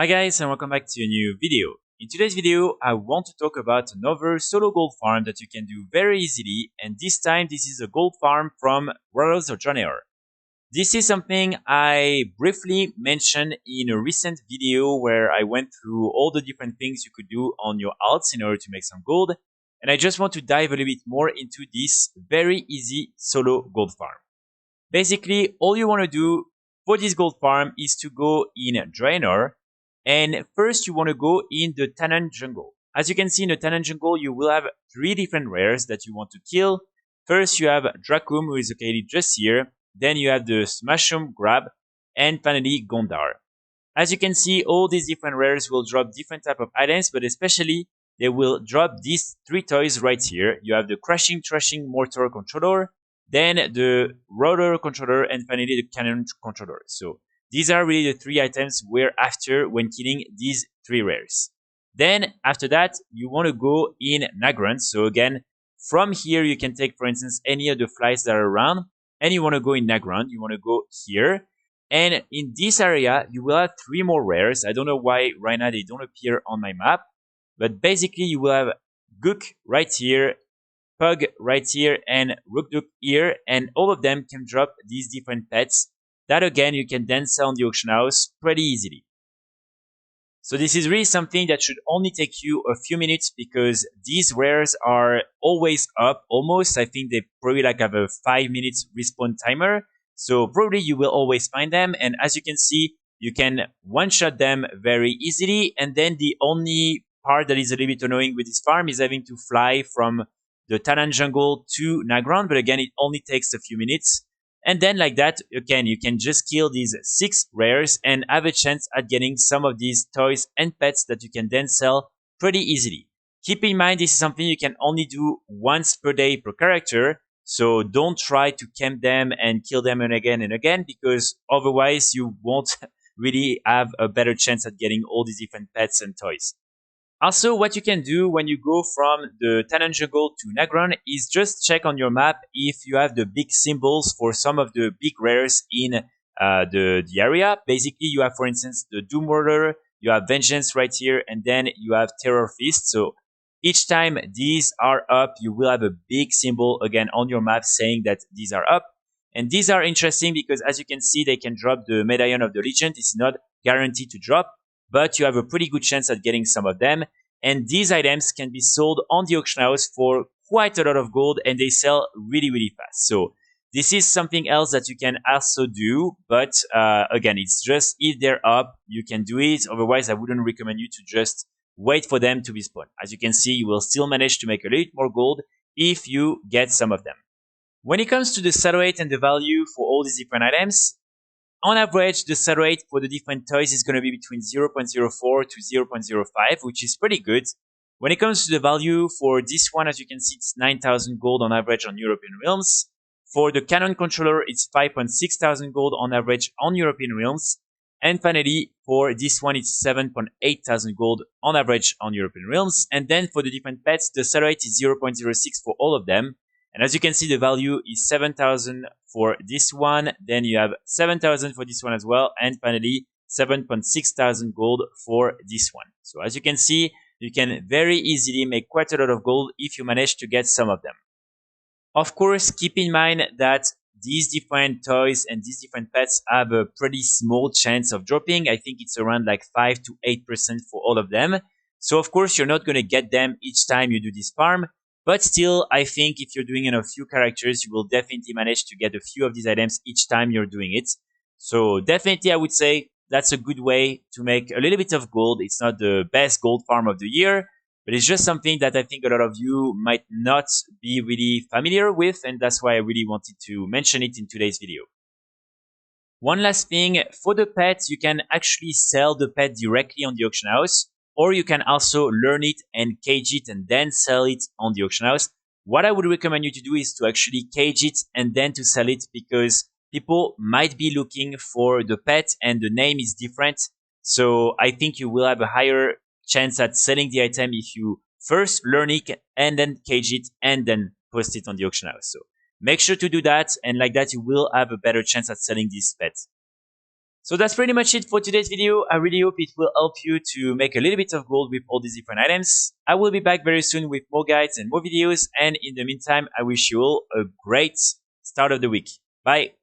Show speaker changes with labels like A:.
A: Hi guys and welcome back to a new video. In today's video, I want to talk about another solo gold farm that you can do very easily, and this time this is a gold farm from Worlds of Draenor. This is something I briefly mentioned in a recent video where I went through all the different things you could do on your alts in order to make some gold, and I just want to dive a little bit more into this very easy solo gold farm. Basically, all you want to do for this gold farm is to go in Draenor. And first you want to go in the Tannen jungle. As you can see in the Tannen jungle, you will have three different rares that you want to kill. First you have Dracum, who is located just here. Then you have the Smashum Grab. And finally Gondar. As you can see, all these different rares will drop different type of items, but especially they will drop these three toys right here. You have the Crashin Trashin Mortar Controller, then the Rotor Controller, and finally the Cannon Controller. So these are really the three items we're after when killing these three rares. Then after that, you want to go in Nagrand. So again, from here you can take, for instance, any of the flights that are around, and you want to go in Nagrand. You want to go here, and in this area you will have three more rares. I don't know why right now they don't appear on my map, but basically you will have Gook right here, Pug right here, and Rookduk here, and all of them can drop these different pets that again you can then sell on the auction house pretty easily. So this is really something that should only take you a few minutes because these rares are always up almost. I think they probably like have a 5 minutes respawn timer. So probably you will always find them, and as you can see, you can one-shot them very easily. And then the only part that is a little bit annoying with this farm is having to fly from the Tannen jungle to Nagrand, but again it only takes a few minutes. And then like that, again, you can just kill these 6 rares and have a chance at getting some of these toys and pets that you can then sell pretty easily. Keep in mind, this is something you can only do once per day per character. So don't try to camp them and kill them and again, because otherwise you won't really have a better chance at getting all these different pets and toys. Also, what you can do when you go from the Tannen jungle to Nagrand is just check on your map if you have the big symbols for some of the big rares in the area. Basically, you have, for instance, the Doom Order, you have Vengeance right here, and then you have Terror Fist. So each time these are up, you will have a big symbol again on your map saying that these are up. And these are interesting because, as you can see, they can drop the Medallion of the Legion. It's not guaranteed to drop, but you have a pretty good chance at getting some of them. And these items can be sold on the auction house for quite a lot of gold, and they sell really fast. So this is something else that you can also do, but again, it's just if they're up, you can do it. Otherwise, I wouldn't recommend you to just wait for them to be spawned. As you can see, you will still manage to make a little more gold if you get some of them. When it comes to the Sellrate and the value for all these different items, on average, the sell rate for the different toys is going to be between 0.04 to 0.05, which is pretty good. When it comes to the value for this one, as you can see, it's 9,000 gold on average on European realms. For the Cannon controller, it's 5,600 gold on average on European realms. And finally, for this one, it's 7,800 gold on average on European realms. And then for the different pets, the sell rate is 0.06 for all of them. And as you can see, the value is 7,000 for this one. Then you have 7,000 for this one as well. And finally, 7,600 gold for this one. So as you can see, you can very easily make quite a lot of gold if you manage to get some of them. Of course, keep in mind that these different toys and these different pets have a pretty small chance of dropping. I think it's around like 5 to 8% for all of them. So of course, you're not going to get them each time you do this farm. But still, I think if you're doing a few characters, you will definitely manage to get a few of these items each time you're doing it. So definitely, I would say that's a good way to make a little bit of gold. It's not the best gold farm of the year, but it's just something that I think a lot of you might not be really familiar with, and that's why I really wanted to mention it in today's video. One last thing, for the pet, you can actually sell the pet directly on the auction house, or you can also learn it and cage it and then sell it on the auction house. What I would recommend you to do is to actually cage it and then to sell it, because people might be looking for the pet and the name is different. So I think you will have a higher chance at selling the item if you first learn it and then cage it and then post it on the auction house. So make sure to do that, and like that you will have a better chance at selling this pet. So that's pretty much it for today's video. I really hope it will help you to make a little bit of gold with all these different items. I will be back very soon with more guides and more videos. And in the meantime, I wish you all a great start of the week. Bye.